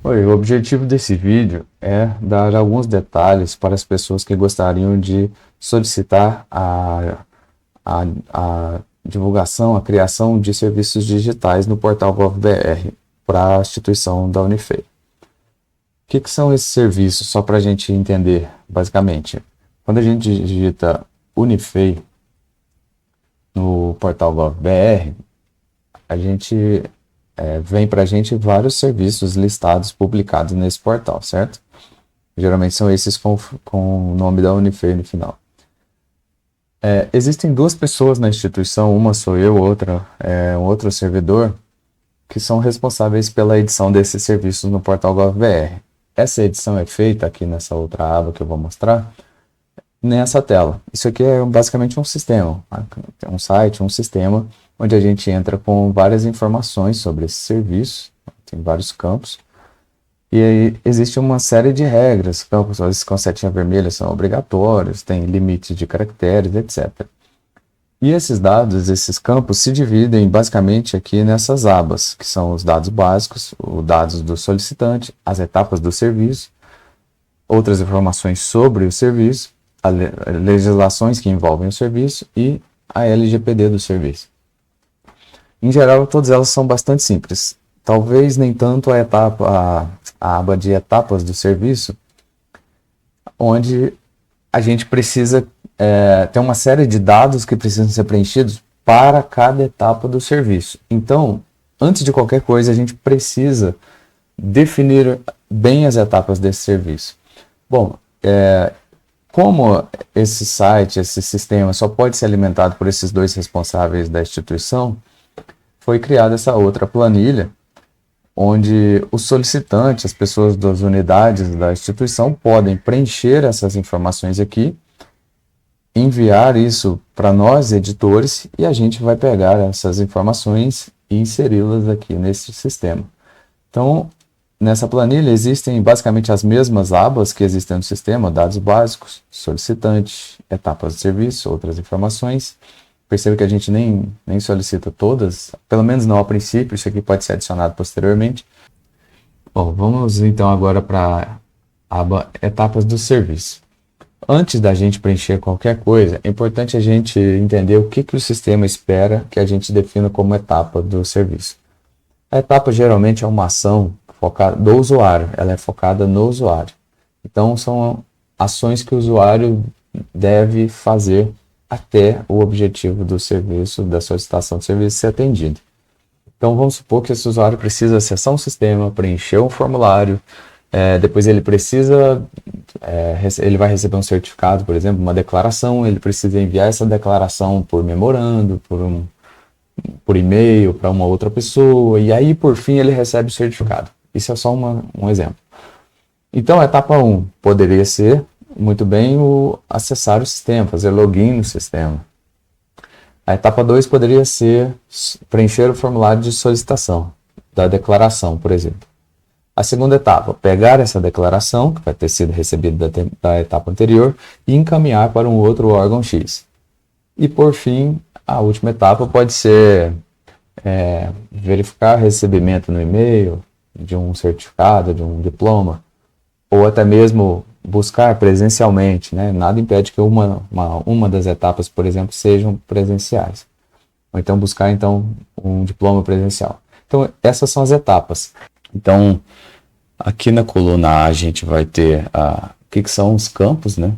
Oi, o objetivo desse vídeo é dar alguns detalhes para as pessoas que gostariam de solicitar a, a divulgação, a criação de serviços digitais no portal GovBR para a instituição da Unifei. O que são esses serviços? Só para a gente entender, basicamente. Quando a gente digita Unifei no portal GovBR, a gente vem para a gente vários serviços listados, publicados nesse portal, certo? Geralmente são esses com o nome da Unifei no final. Existem duas pessoas na instituição, uma sou eu, outra é um outro servidor, que são responsáveis pela edição desses serviços no portal GovBR. Essa edição é feita aqui nessa outra aba que eu vou mostrar, nessa tela. Isso aqui é basicamente um sistema, um site, um sistema, onde a gente entra com várias informações sobre esse serviço, tem vários campos, e aí existe uma série de regras, campos com setinha vermelha são obrigatórios, tem limite de caracteres, etc. E esses dados, esses campos, se dividem basicamente aqui nessas abas, que são os dados básicos, os dados do solicitante, as etapas do serviço, outras informações sobre o serviço, legislações que envolvem o serviço e a LGPD do serviço. Em geral, todas elas são bastante simples. Talvez nem tanto a aba de etapas do serviço, onde a gente precisa ter uma série de dados que precisam ser preenchidos para cada etapa do serviço. Então, antes de qualquer coisa, a gente precisa definir bem as etapas desse serviço. Bom, como esse site, esse sistema só pode ser alimentado por esses dois responsáveis da instituição, foi criada essa outra planilha, onde os solicitantes, as pessoas das unidades da instituição, podem preencher essas informações aqui, enviar isso para nós, editores, e a gente vai pegar essas informações e inseri-las aqui nesse sistema. Então, nessa planilha existem basicamente as mesmas abas que existem no sistema: dados básicos, solicitante, etapas de serviço, outras informações. Perceba que a gente nem solicita todas, pelo menos não a princípio, isso aqui pode ser adicionado posteriormente. Bom, vamos então agora para a aba etapas do serviço. Antes da gente preencher qualquer coisa, é importante a gente entender o que o sistema espera que a gente defina como etapa do serviço. A etapa geralmente é uma ação focada do usuário, ela é focada no usuário. Então são ações que o usuário deve fazer até o objetivo do serviço, da solicitação de serviço ser atendido. Então vamos supor que esse usuário precisa acessar um sistema, preencher um formulário, depois ele precisa, ele vai receber um certificado, por exemplo, uma declaração, ele precisa enviar essa declaração por memorando, por e-mail para uma outra pessoa, e aí por fim ele recebe o certificado. Isso é só um exemplo. Então a etapa 1 poderia ser muito bem o acessar o sistema, fazer login no sistema. A etapa 2 poderia ser preencher o formulário de solicitação, da declaração, por exemplo. A segunda etapa, pegar essa declaração, que vai ter sido recebida da etapa anterior, e encaminhar para um outro órgão X. E por fim, a última etapa pode ser verificar recebimento no e-mail de um certificado, de um diploma, ou até mesmo buscar presencialmente, né? Nada impede que uma das etapas, por exemplo, sejam presenciais. Ou então buscar um diploma presencial. Então, essas são as etapas. Então, aqui na coluna A a gente vai ter o que são os campos, né?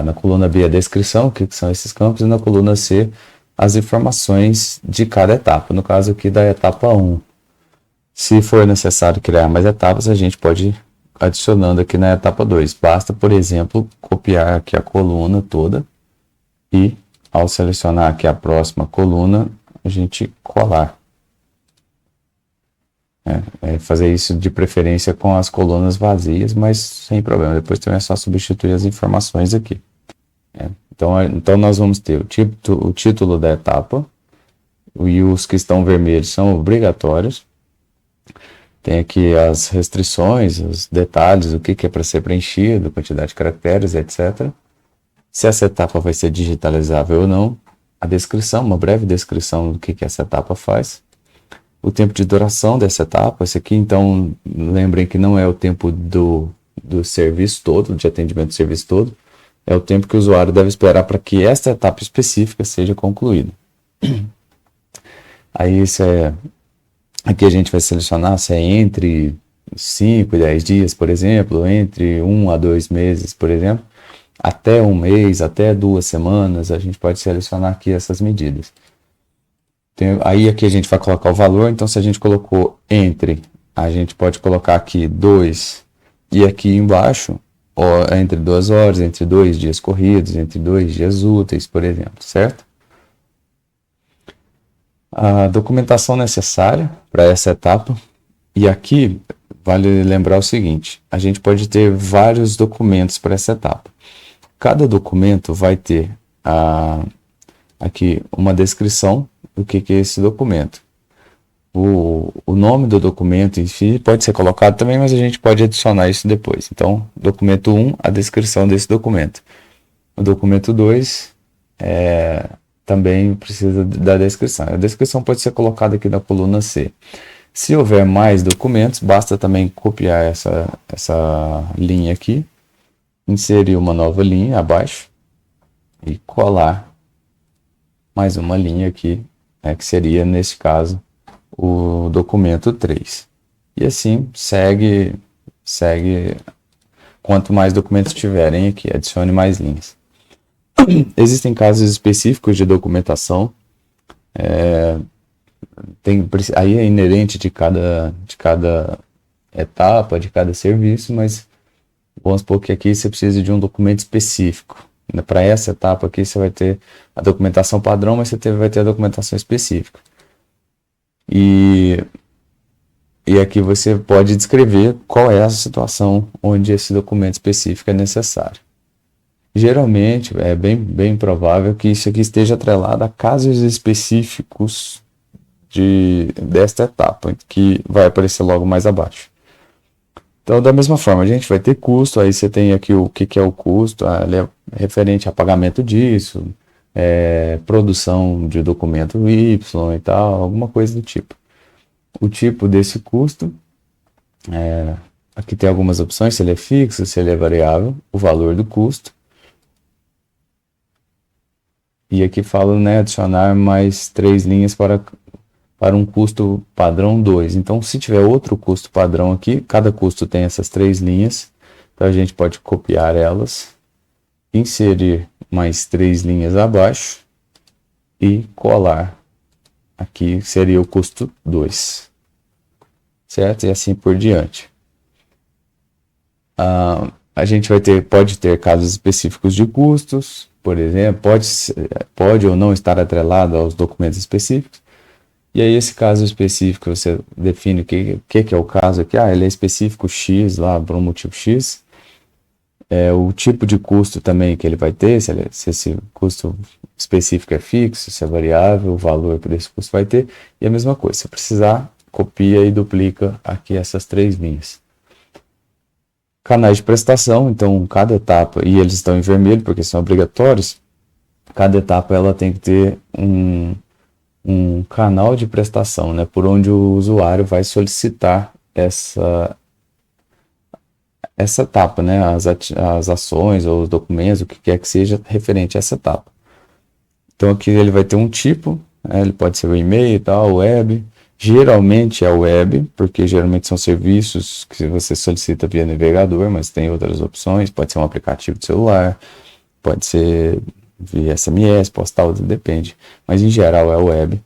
Na coluna B a descrição, o que são esses campos, e na coluna C as informações de cada etapa. No caso aqui da etapa 1. Se for necessário criar mais etapas, a gente pode ir adicionando aqui na etapa 2. Basta, por exemplo, copiar aqui a coluna toda e, ao selecionar aqui a próxima coluna, a gente colar. Fazer isso de preferência com as colunas vazias, mas sem problema. Depois também é só substituir as informações aqui. Então nós vamos ter o título da etapa, e os que estão vermelhos são obrigatórios. Tem aqui as restrições, os detalhes, o que é para ser preenchido, quantidade de caracteres, etc. Se essa etapa vai ser digitalizável ou não. A descrição, uma breve descrição do que essa etapa faz. o tempo de duração dessa etapa. Esse aqui, então, lembrem que não é o tempo do serviço todo, de atendimento do serviço todo, é o tempo que o usuário deve esperar para que esta etapa específica seja concluída. Aí, aqui a gente vai selecionar se é entre 5 e 10 dias, por exemplo, entre 1 a 2 meses, por exemplo, até um mês, até 2 semanas, a gente pode selecionar aqui essas medidas. Aí aqui a gente vai colocar o valor, então se a gente colocou entre, a gente pode colocar aqui 2 e aqui embaixo, entre 2 horas, entre 2 dias corridos, entre 2 dias úteis, por exemplo, certo? A documentação necessária para essa etapa, e aqui vale lembrar o seguinte, a gente pode ter vários documentos para essa etapa. Cada documento vai ter aqui uma descrição do que é esse documento. O nome do documento em si pode ser colocado também, mas a gente pode adicionar isso depois. Então, documento 1, a descrição desse documento. O documento 2 também precisa da descrição. A descrição pode ser colocada aqui na coluna C. Se houver mais documentos, basta também copiar essa linha aqui, inserir uma nova linha abaixo e colar mais uma linha aqui, que seria, nesse caso, o documento 3. E assim, segue, quanto mais documentos tiverem aqui, adicione mais linhas. Existem casos específicos de documentação, aí é inerente de cada etapa, de cada serviço, mas vamos supor que aqui você precisa de um documento específico. Para essa etapa aqui você vai ter a documentação padrão, mas você vai ter a documentação específica. E aqui você pode descrever qual é a situação onde esse documento específico é necessário. Geralmente é bem provável que isso aqui esteja atrelado a casos específicos desta etapa, que vai aparecer logo mais abaixo. Então, da mesma forma, a gente vai ter custo, aí você tem aqui o que é o custo, ele é referente a pagamento disso, produção de documento Y e tal, alguma coisa do tipo. O tipo desse custo, aqui tem algumas opções, se ele é fixo, se ele é variável, o valor do custo. E aqui fala, adicionar mais 3 linhas para um custo padrão 2. Então, se tiver outro custo padrão aqui, cada custo tem essas 3 linhas, então a gente pode copiar elas, inserir mais 3 linhas abaixo e colar. Aqui seria o custo 2, certo? E assim por diante. A gente pode ter casos específicos de custos, por exemplo, pode ou não estar atrelado aos documentos específicos. E aí esse caso específico você define o que é o caso aqui. Ele é específico X lá por um motivo X. O tipo de custo também que ele vai ter, se esse custo específico é fixo, se é variável, o valor por esse custo vai ter. E a mesma coisa, se precisar, copia e duplica aqui essas 3 linhas. Canais de prestação, então cada etapa, e eles estão em vermelho porque são obrigatórios, cada etapa ela tem que ter um canal de prestação, por onde o usuário vai solicitar essa etapa, as ações ou os documentos, o que quer que seja referente a essa etapa. Então aqui ele vai ter um tipo, ele pode ser o e-mail e tal, web, geralmente é web, porque geralmente são serviços que você solicita via navegador, mas tem outras opções, pode ser um aplicativo de celular, pode ser via SMS, postal, depende, mas em geral é web.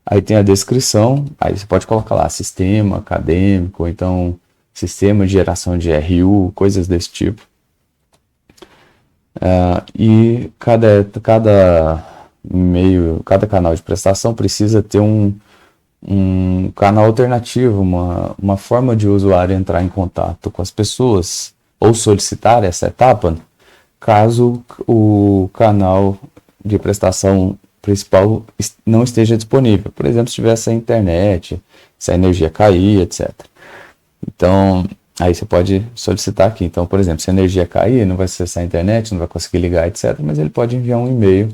Aí tem a descrição, aí você pode colocar lá sistema acadêmico, ou então sistema de geração de RU, coisas desse tipo. E cada canal de prestação precisa ter um canal alternativo, uma forma de o usuário entrar em contato com as pessoas ou solicitar essa etapa, caso o canal de prestação principal não esteja disponível. Por exemplo, se tiver sem internet, se a energia cair, etc. Então, aí você pode solicitar aqui. Então, por exemplo, se a energia cair, não vai acessar a internet, não vai conseguir ligar, etc. Mas ele pode enviar um e-mail,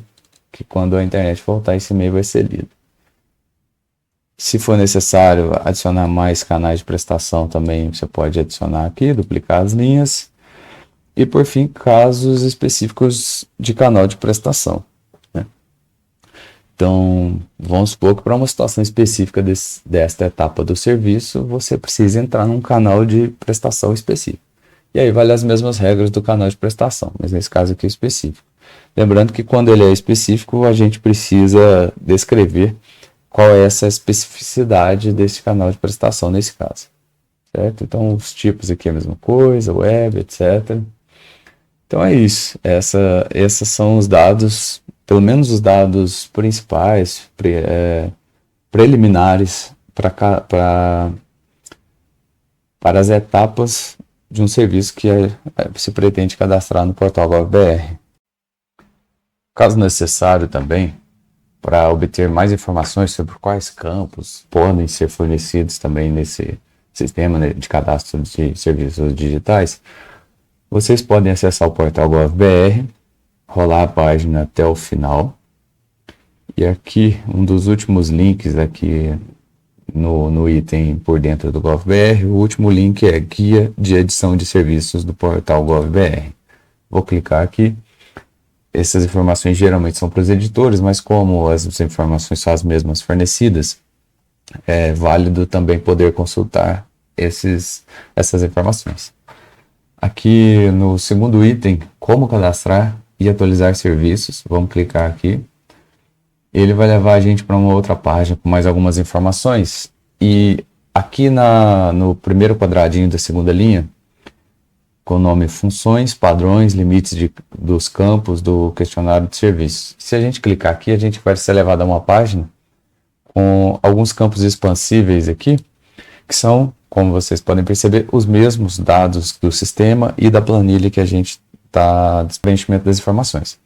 que quando a internet voltar, esse e-mail vai ser lido. Se for necessário adicionar mais canais de prestação também, você pode adicionar aqui, duplicar as linhas. E por fim, casos específicos de canal de prestação, né? Então, vamos supor que para uma situação específica desta etapa do serviço, você precisa entrar num canal de prestação específico. E aí vale as mesmas regras do canal de prestação, mas nesse caso aqui é específico. Lembrando que quando ele é específico, a gente precisa descrever qual é essa especificidade desse canal de prestação nesse caso, certo? Então, os tipos aqui é a mesma coisa, web, etc. Então é isso. Esses são os dados, pelo menos os dados principais, preliminares para as etapas de um serviço que se pretende cadastrar no portal GovBR. Caso necessário também, para obter mais informações sobre quais campos podem ser fornecidos também nesse sistema, né, de cadastro de serviços digitais, vocês podem acessar o portal GovBR, rolar a página até o final, e aqui um dos últimos links aqui no item por dentro do GovBR, o último link é Guia de Edição de Serviços do portal GovBR. Vou clicar aqui. Essas informações geralmente são para os editores, mas como as informações são as mesmas fornecidas, é válido também poder consultar essas informações. Aqui no segundo item, como cadastrar e atualizar serviços, vamos clicar aqui. Ele vai levar a gente para uma outra página com mais algumas informações. E aqui no primeiro quadradinho da segunda linha, com o nome Funções, Padrões, Limites dos Campos do Questionário de Serviços. Se a gente clicar aqui, a gente vai ser levado a uma página com alguns campos expansíveis aqui, que são, como vocês podem perceber, os mesmos dados do sistema e da planilha que a gente está de preenchimento das informações.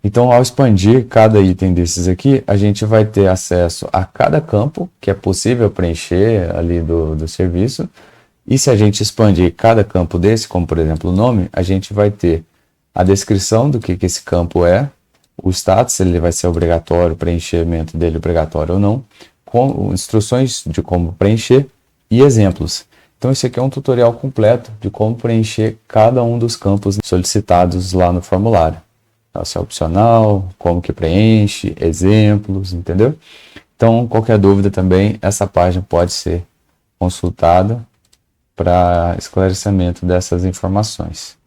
Então, ao expandir cada item desses aqui, a gente vai ter acesso a cada campo que é possível preencher ali do serviço. E se a gente expandir cada campo desse, como por exemplo o nome, a gente vai ter a descrição do que esse campo é, o status, se ele vai ser obrigatório, preenchimento dele obrigatório ou não, com instruções de como preencher e exemplos. Então esse aqui é um tutorial completo de como preencher cada um dos campos solicitados lá no formulário. Se é opcional, como que preenche, exemplos, entendeu? Então qualquer dúvida também, essa página pode ser consultada para esclarecimento dessas informações.